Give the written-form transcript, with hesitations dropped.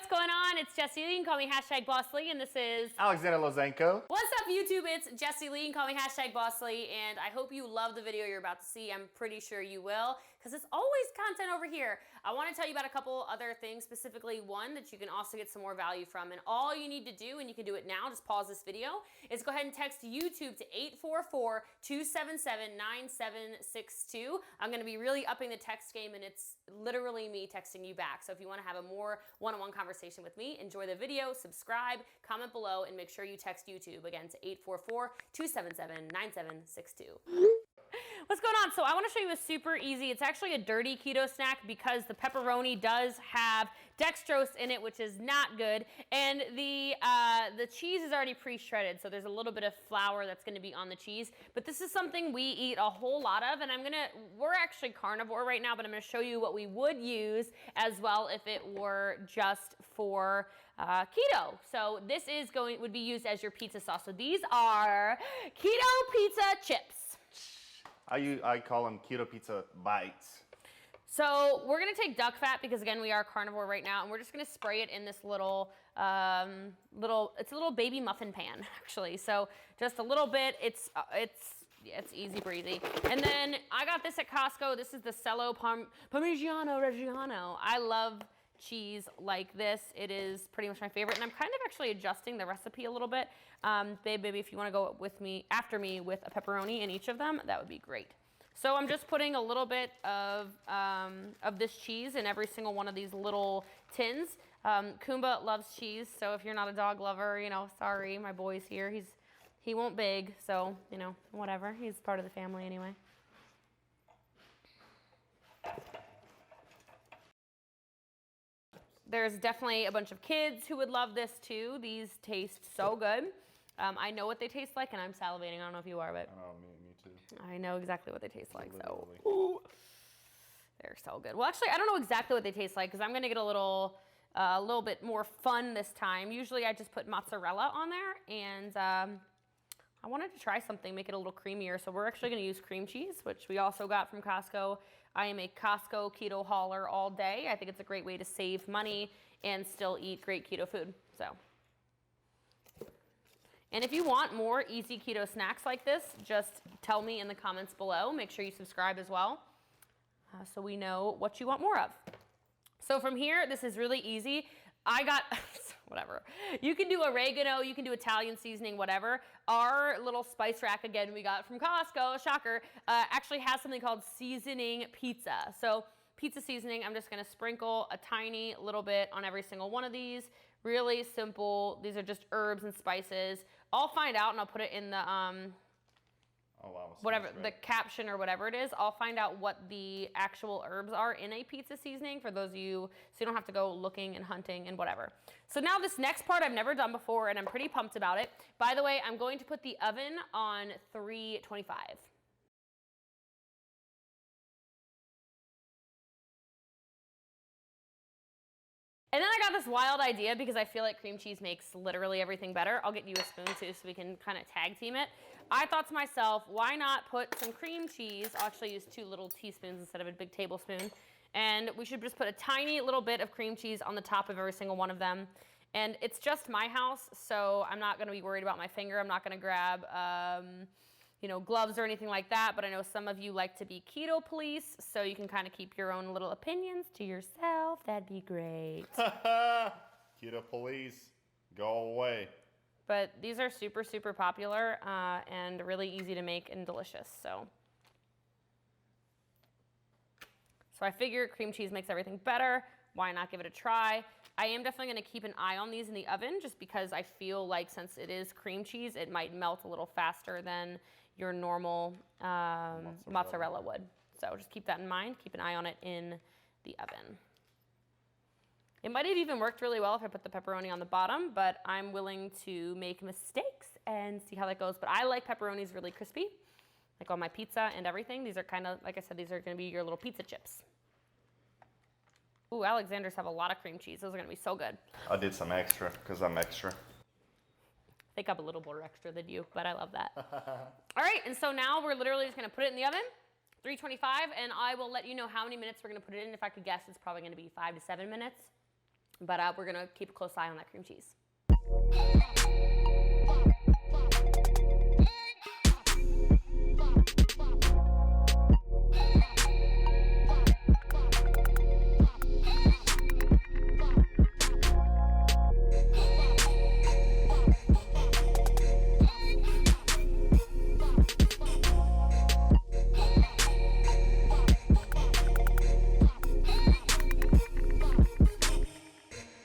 what's going on? It's Jessie Lee. You can call me #BossLee, and this is Aleksandr. What's up, YouTube? It's Jessie Lee. You can call me #BossLee, and I hope you love the video you're about to see. I'm pretty sure you will, because it's always content over here. I want to tell you about a couple other things, specifically one that you can also get some more value from, and all you need to do, and you can do it now, just pause this video, is go ahead and text YouTube to 844-277-9762. I'm going to be really upping the text game, and it's literally me texting you back. So if you want to have a more one-on-one conversation with me, enjoy the video, subscribe, comment below, and make sure you text YouTube again to 844-277-9762. What's going on? So I want to show you a super easy, it's actually a dirty keto snack because the pepperoni does have dextrose in it, which is not good. And the cheese is already pre-shredded, so there's a little bit of flour that's going to be on the cheese. But this is something we eat a whole lot of, and we're actually carnivore right now, but I'm going to show you what we would use as well if it were just for keto. So this would be used as your pizza sauce. So these are keto pizza chips. I call them keto pizza bites. So we're gonna take duck fat because again, we are carnivore right now, and we're just gonna spray it in this it's a little baby muffin pan actually. So just a little bit, it's easy breezy. And then I got this at Costco. This is the Cello Parmigiano Reggiano. I love cheese like this. It is pretty much my favorite, and I'm kind of actually adjusting the recipe a little bit. Baby, if you want to go after me with a pepperoni in each of them, that would be great. So I'm just putting a little bit of this cheese in every single one of these little tins. Kumba loves cheese, so if you're not a dog lover, sorry, my boy's here. He won't beg, so whatever. He's part of the family anyway. There's definitely a bunch of kids who would love this too. These taste so good. I know what they taste like, and I'm salivating. I don't know if you are, but me too. I know exactly what they taste like. So they're so good. Well, actually, I don't know exactly what they taste like because I'm gonna get a little bit more fun this time. Usually, I just put mozzarella on there, and I wanted to try something, make it a little creamier. So we're actually gonna use cream cheese, which we also got from Costco. I am a Costco keto hauler all day. I think it's a great way to save money and still eat great keto food. So, and if you want more easy keto snacks like this, just tell me in the comments below. Make sure you subscribe as well, so we know what you want more of. So from here, this is really easy. I got, whatever. You can do oregano, you can do Italian seasoning, whatever. Our little spice rack, again, we got from Costco, shocker, actually has something called seasoning pizza. So pizza seasoning, I'm just gonna sprinkle a tiny little bit on every single one of these. Really simple. These are just herbs and spices. I'll find out and I'll put it in the, whatever, the caption or whatever it is. I'll find out what the actual herbs are in a pizza seasoning for those of you, so you don't have to go looking and hunting and whatever. So now this next part I've never done before, and I'm pretty pumped about it. By the way, I'm going to put the oven on 325. And then I got this wild idea because I feel like cream cheese makes literally everything better. I'll get you a spoon too so we can kind of tag team it. I thought to myself, why not put some cream cheese? I'll actually use 2 little teaspoons instead of a big tablespoon. And we should just put a tiny little bit of cream cheese on the top of every single one of them. And it's just my house, so I'm not gonna be worried about my finger. I'm not gonna grab gloves or anything like that, but I know some of you like to be keto police, so you can kind of keep your own little opinions to yourself. That'd be great. Keto police, go away. But these are super, super popular and really easy to make and delicious. So I figure cream cheese makes everything better. Why not give it a try? I am definitely going to keep an eye on these in the oven just because I feel like since it is cream cheese, it might melt a little faster than your normal mozzarella would. So just keep that in mind. Keep an eye on it in the oven. It might have even worked really well if I put the pepperoni on the bottom, but I'm willing to make mistakes and see how that goes. But I like pepperonis really crispy, like on my pizza and everything. These are kind of, like I said, these are going to be your little pizza chips. Ooh, Aleksandr's have a lot of cream cheese. Those are gonna be so good. I did some extra because I'm extra. I think I'm a little more extra than you, but I love that. All right, and so now we're literally just gonna put it in the oven, 325, and I will let you know how many minutes we're gonna put it in. If I could guess, it's probably gonna be 5 to 7 minutes. But we're gonna keep a close eye on that cream cheese.